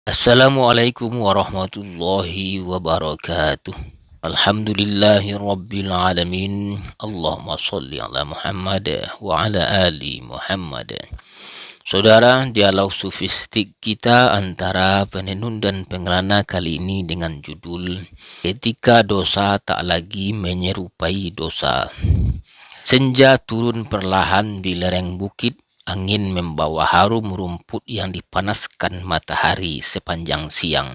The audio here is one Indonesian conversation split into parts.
Assalamualaikum warahmatullahi wabarakatuh. Alhamdulillahi rabbil alamin. Allahumma salli ala Muhammad wa ala ali Muhammad. Saudara, dialog sofistik kita antara penenun dan pengelana kali ini dengan judul Ketika Dosa Tak Lagi Menyerupai Dosa. Senja turun perlahan di lereng bukit. Angin membawa harum rumput yang dipanaskan matahari sepanjang siang.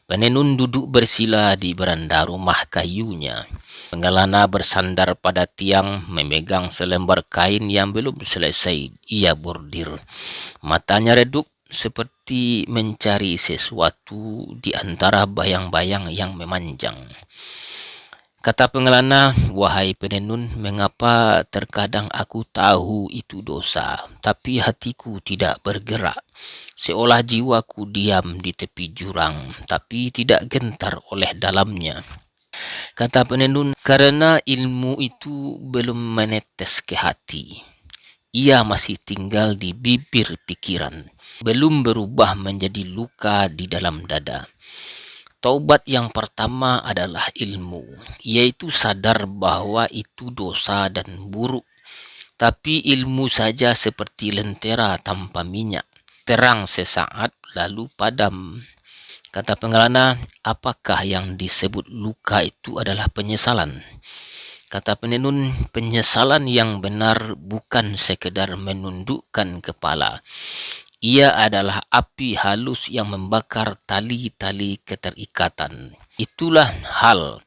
Penenun duduk bersila di beranda rumah kayunya. Pengelana bersandar pada tiang memegang selembar kain yang belum selesai ia bordir. Matanya redup seperti mencari sesuatu di antara bayang-bayang yang memanjang. Kata pengelana, "Wahai penenun, mengapa terkadang aku tahu itu dosa, tapi hatiku tidak bergerak, seolah jiwaku diam di tepi jurang, tapi tidak gentar oleh dalamnya." Kata penenun, "Karena ilmu itu belum menetes ke hati. Ia masih tinggal di bibir pikiran, belum berubah menjadi luka di dalam dada." Taubat yang pertama adalah ilmu, yaitu sadar bahwa itu dosa dan buruk. Tapi ilmu saja seperti lentera tanpa minyak, terang sesaat lalu padam. Kata pengelana, apakah yang disebut luka itu adalah penyesalan? Kata penenun, penyesalan yang benar bukan sekedar menundukkan kepala. Ia adalah api halus yang membakar tali-tali keterikatan. Itulah hal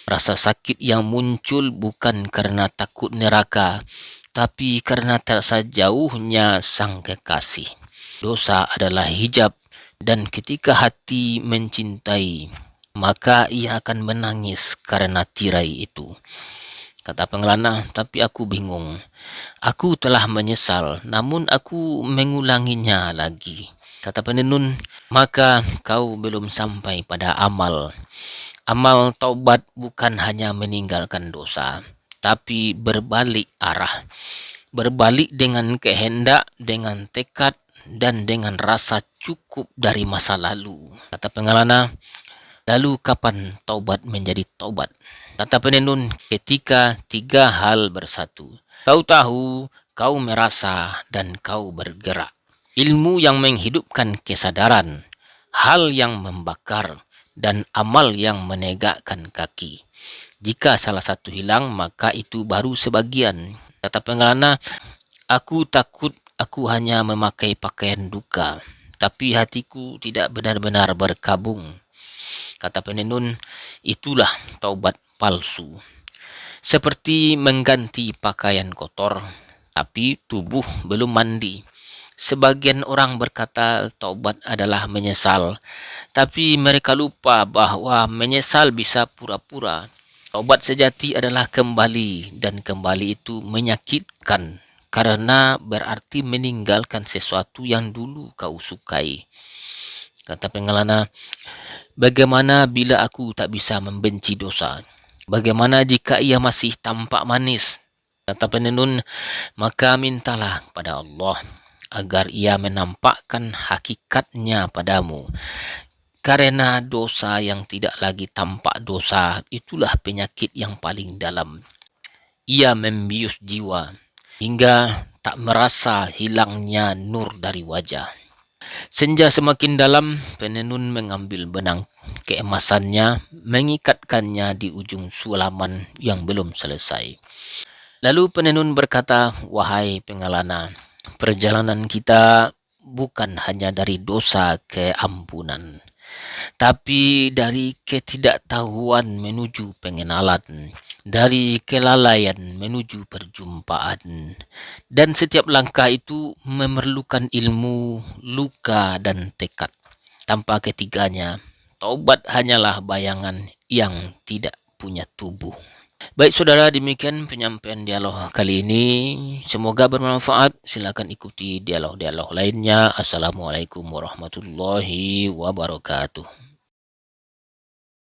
rasa sakit yang muncul bukan karena takut neraka, tapi karena terasa jauhnya sang kekasih. Dosa adalah hijab, dan ketika hati mencintai, maka ia akan menangis karena tirai itu. Kata pengelana, tapi aku bingung. Aku telah menyesal, namun aku mengulanginya lagi. Kata penenun, maka kau belum sampai pada amal. Amal taubat bukan hanya meninggalkan dosa, tapi berbalik arah. Berbalik dengan kehendak, dengan tekad, dan dengan rasa cukup dari masa lalu. Kata pengelana, lalu kapan taubat menjadi taubat? Kata penenun, ketika tiga hal bersatu. Kau tahu, kau merasa, dan kau bergerak. Ilmu yang menghidupkan kesadaran, hal yang membakar, dan amal yang menegakkan kaki. Jika salah satu hilang, maka itu baru sebagian. Kata pengelana, aku takut aku hanya memakai pakaian duka, tapi hatiku tidak benar-benar berkabung. Kata penenun, itulah taubat palsu. Seperti mengganti pakaian kotor, tapi tubuh belum mandi. Sebagian orang berkata taubat adalah menyesal, tapi mereka lupa bahwa menyesal bisa pura-pura. Taubat sejati adalah kembali, dan kembali itu menyakitkan karena berarti meninggalkan sesuatu yang dulu kau sukai. Kata pengelana, bagaimana bila aku tak bisa membenci dosa? Bagaimana jika ia masih tampak manis? Kata penenun, maka mintalah pada Allah agar ia menampakkan hakikatnya padamu. Karena dosa yang tidak lagi tampak dosa, itulah penyakit yang paling dalam. Ia membius jiwa, hingga tak merasa hilangnya nur dari wajah. Senja semakin dalam, penenun mengambil benang keemasannya, mengikatkannya di ujung sulaman yang belum selesai. Lalu penenun berkata, wahai pengelana, perjalanan kita bukan hanya dari dosa ke ampunan, tapi dari ketidaktahuan menuju pengenalan, dari kelalaian menuju perjumpaan. Dan setiap langkah itu memerlukan ilmu, luka, dan tekad. Tanpa ketiganya, taubat hanyalah bayangan yang tidak punya tubuh. Baik saudara, demikian penyampaian dialog kali ini. Semoga bermanfaat. Silakan ikuti dialog-dialog lainnya. Assalamualaikum warahmatullahi wabarakatuh.